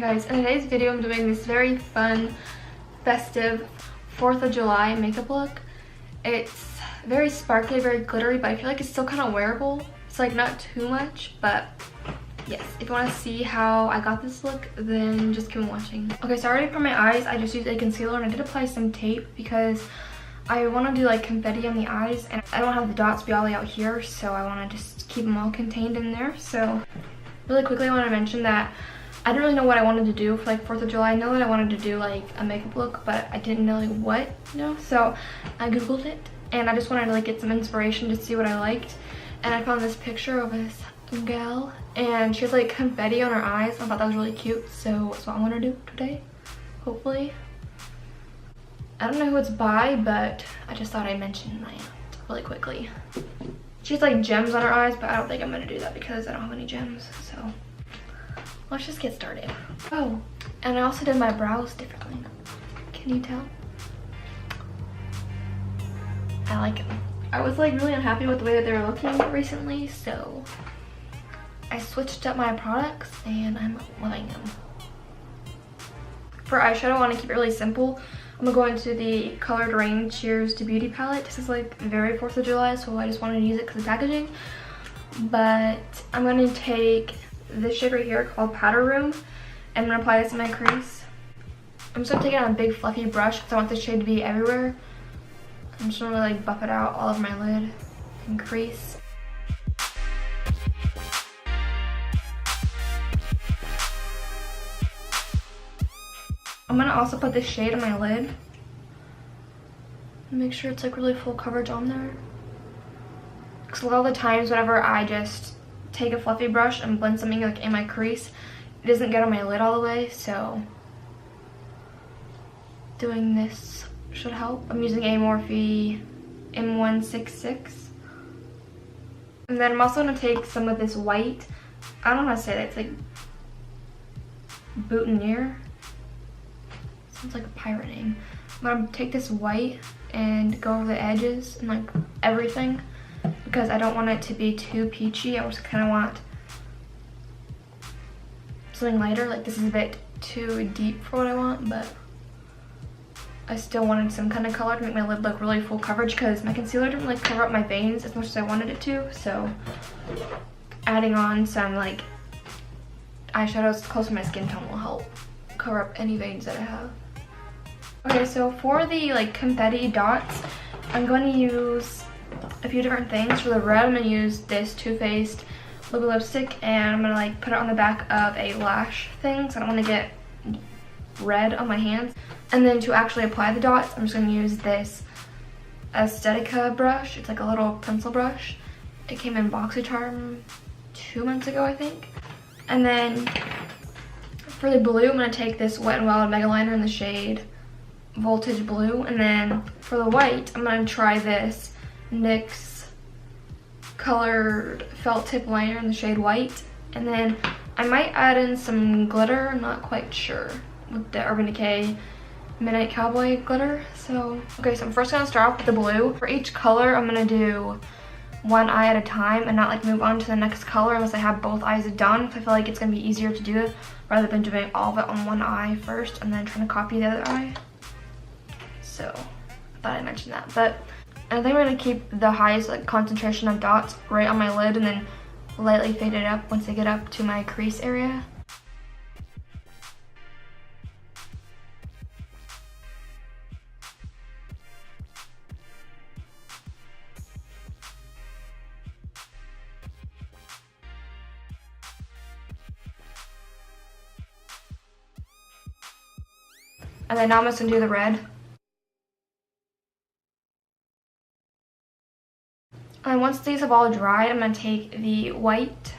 Guys, in today's video I'm doing this very fun, festive 4th of July makeup look. It's very sparkly, very glittery, but I feel like it's still kind of wearable. It's like not too much, but yes, if you want to see how I got this look, then just keep on watching. Okay, so already for my eyes, I just used a concealer and I did apply some tape because I want to do like confetti on the eyes and I don't have the dots be all the way out here, so I want to just keep them all contained in there. So really quickly I want to mention that I didn't really know what I wanted to do for like 4th of July. I know that I wanted to do like a makeup look, but I didn't know like what, so I googled it and I just wanted to like get some inspiration to see what I liked. And I found this picture of this gal and she has like confetti on her eyes. I thought that was really cute, so that's what I'm gonna do today, hopefully. I don't know who it's by, but I just thought I'd mention my aunt really quickly. She has like gems on her eyes, but I don't think I'm gonna do that because I don't have any gems, so let's just get started. Oh, and I also did my brows differently. Can you tell? I like them. I was like really unhappy with the way that they were looking recently, so I switched up my products and I'm loving them. For eyeshadow, I want to keep it really simple. I'm gonna go into the Colored Rain Cheers to Beauty palette. This is like very 4th of July, so I just wanted to use it because of the packaging. But I'm gonna take this shade right here called Powder Room and I'm gonna apply this in my crease. I'm just gonna take it on a big fluffy brush because I want this shade to be everywhere. I'm just gonna really like buff it out all over my lid and crease. I'm gonna also put this shade on my lid. Make sure it's like really full coverage on there. Because a lot of the times whenever I just take a fluffy brush and blend something like in my crease, it doesn't get on my lid all the way, so doing this should help. I'm using a Morphe M166. And then I'm also gonna take some of this white, I don't know how to say that, it's like boutonniere. Sounds like a pirate name. I'm gonna take this white and go over the edges and like everything because I don't want it to be too peachy. I just kind of want something lighter. Like this is a bit too deep for what I want, but I still wanted some kind of color to make my lid look really full coverage because my concealer didn't like cover up my veins as much as I wanted it to. So adding on some like eyeshadows close to my skin tone will help cover up any veins that I have. Okay, so for the like confetti dots, I'm going to use a few different things. For the red, I'm going to use this Too Faced liquid lipstick and I'm going to like put it on the back of a lash thing so I don't want to get red on my hands. And then to actually apply the dots, I'm just going to use this Aesthetica brush. It's like a little pencil brush. It came in BoxyCharm 2 months ago, I think. And then for the blue, I'm going to take this Wet n Wild Mega Liner in the shade Voltage Blue. And then for the white, I'm going to try this NYX Colored Felt Tip Liner in the shade White. And then I might add in some glitter, I'm not quite sure, with the Urban Decay Midnight Cowboy glitter. So, okay, so I'm first going to start off with the blue. For each color, I'm going to do one eye at a time and not like move on to the next color unless I have both eyes done. I feel like it's going to be easier to do it rather than doing all of it on one eye first and then trying to copy the other eye. So, I thought I'd mention that. But I think we're going to keep the highest like concentration of dots right on my lid and then lightly fade it up once I get up to my crease area. And then now I'm just going to do the red. And once these have all dried, I'm going to take the white.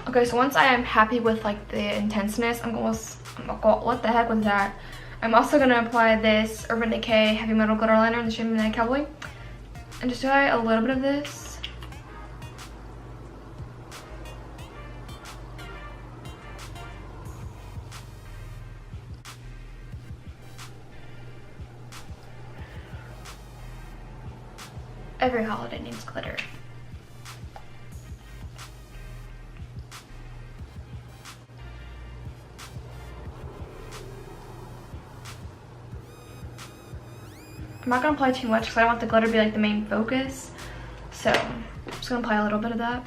Okay, so once I am happy with like the intenseness, what the heck was that? I'm also going to apply this Urban Decay Heavy Metal Glitter Liner in the shade Midnight Cowboy. And just try a little bit of this. every holiday needs glitter. I'm not gonna apply too much because I want the glitter to be like the main focus. So I'm just gonna apply a little bit of that.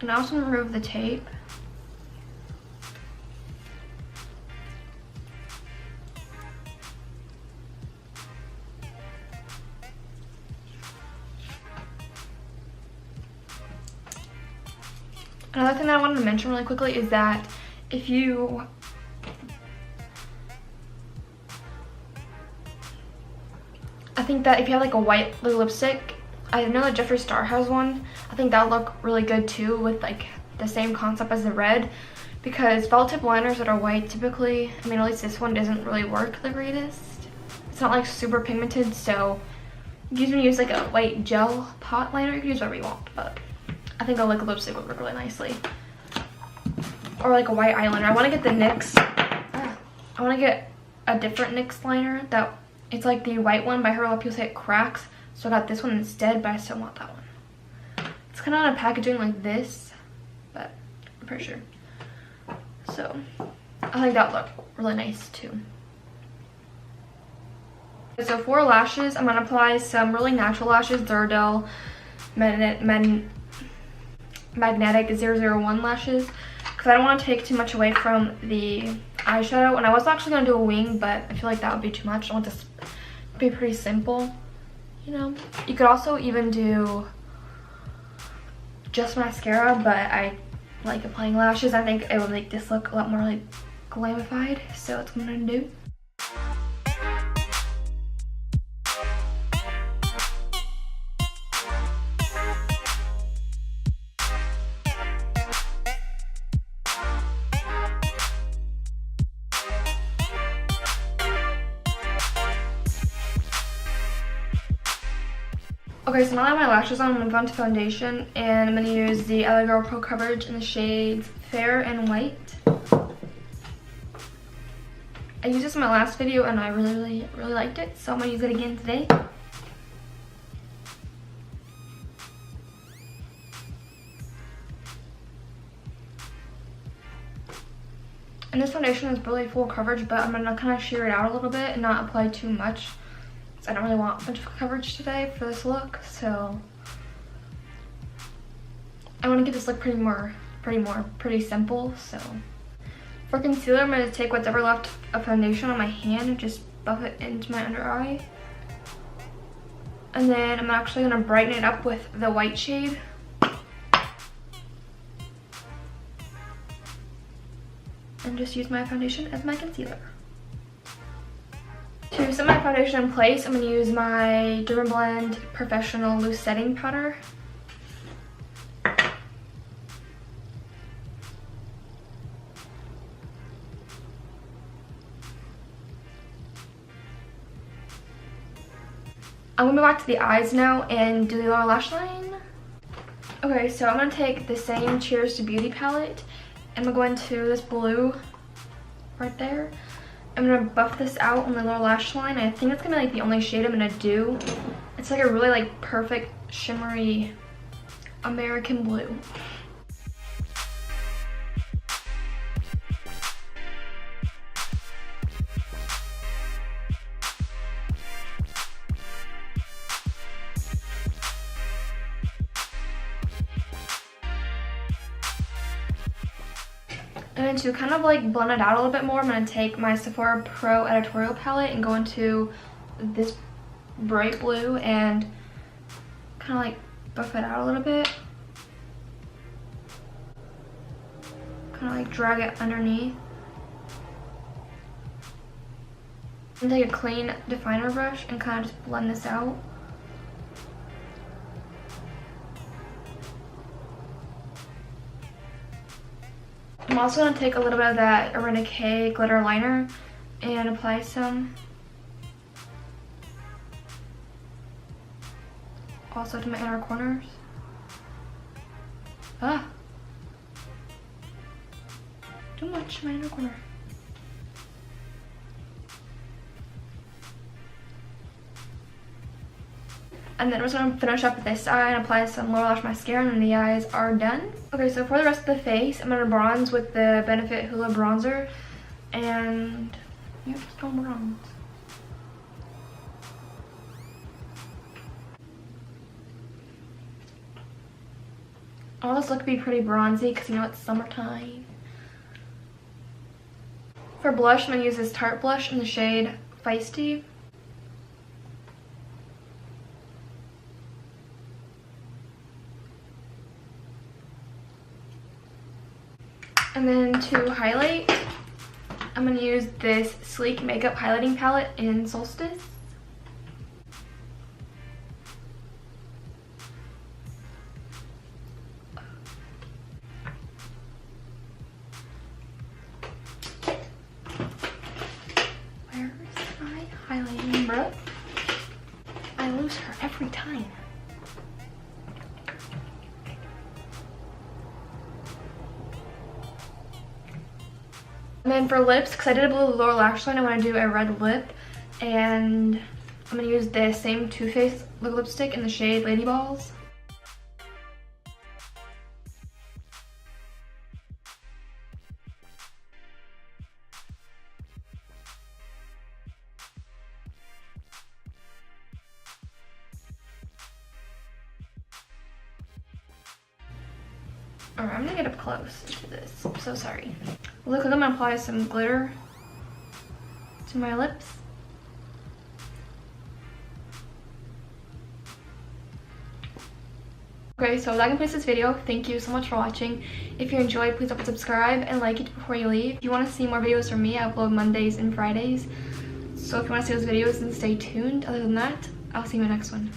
And I also want to remove the tape. Another thing that I wanted to mention really quickly is that if you I think that if you have like a white lipstick, I know that Jeffree Star has one. I think that would look really good too with like the same concept as the red, because felt tip liners that are white typically, I mean at least this one doesn't really work the greatest. It's not like super pigmented, so you can use like a white gel pot liner. You can use whatever you want, but I think a like lipstick would work really nicely. Or like a white eyeliner. I want to get the NYX. I want to get a different NYX liner that it's like the white one, but I heard a lot of people say it cracks, so I got this one instead, but I still want that one. It's kind of on a packaging like this, but I'm pretty sure. So I think that would look really nice too. So for lashes, I'm gonna apply some really natural lashes, the Ardell Magnetic 001 lashes, because I don't want to take too much away from the eyeshadow. And I was actually going to do a wing, but I feel like that would be too much. I want this to be pretty simple, you know. You could also even do just mascara, but I like applying lashes. I think it would make this look a lot more like glamified, so that's what I'm going to do. Okay, so now I have my lashes on, I'm going to go into foundation, and I'm going to use the Other Girl Pro Coverage in the shades Fair and White. I used this in my last video and I really liked it, so I'm going to use it again today. And this foundation is really full coverage, but I'm going to kind of sheer it out a little bit and not apply too much. I don't really want much coverage today for this look, so I want to get this look pretty simple. So for concealer, I'm going to take whatever left of foundation on my hand and just buff it into my under eye. And then I'm actually going to brighten it up with the white shade. And just use my foundation as my concealer. To set my foundation in place, I'm going to use my Dermablend Professional Loose Setting Powder. I'm going to move back to the eyes now and do the lower lash line. Okay, so I'm going to take the same Cheers to Beauty palette and I'm going to go into this blue right there. I'm going to buff this out on the lower lash line. I think it's going to be like the only shade I'm going to do. It's like a really like perfect shimmery American blue. And then to kind of like blend it out a little bit more, I'm going to take my Sephora Pro Editorial palette and go into this bright blue and kind of like buff it out a little bit. Kind of like drag it underneath. And take a clean definer brush and kind of just blend this out. I'm also going to take a little bit of that Decay glitter liner and apply some also to my inner corners. Ouch, my inner corner. And then we're just going to finish up with this eye and apply some lower lash mascara, and then the eyes are done. Okay, so for the rest of the face, I'm going to bronze with the Benefit Hoola bronzer. And yep, just going bronze. I want this look to be pretty bronzy because you know it's summertime. For blush, I'm going to use this Tarte blush in the shade Feisty. And then to highlight, I'm going to use this Sleek Makeup Highlighting Palette in Solstice. Where's my highlighting, bro? I lose her every time. And then for lips, because I did a blue lower lash line, I want to do a red lip. And I'm going to use the same Too Faced lipstick in the shade Lady Balls. Alright, I'm gonna get up close to this. I'm so sorry. Look, I'm gonna apply some glitter to my lips. Okay, so that completes this video. Thank you so much for watching. If you enjoyed, please don't forget to subscribe and like it before you leave. If you want to see more videos from me, I upload Mondays and Fridays. So if you want to see those videos, then stay tuned. Other than that, I'll see you in my next one.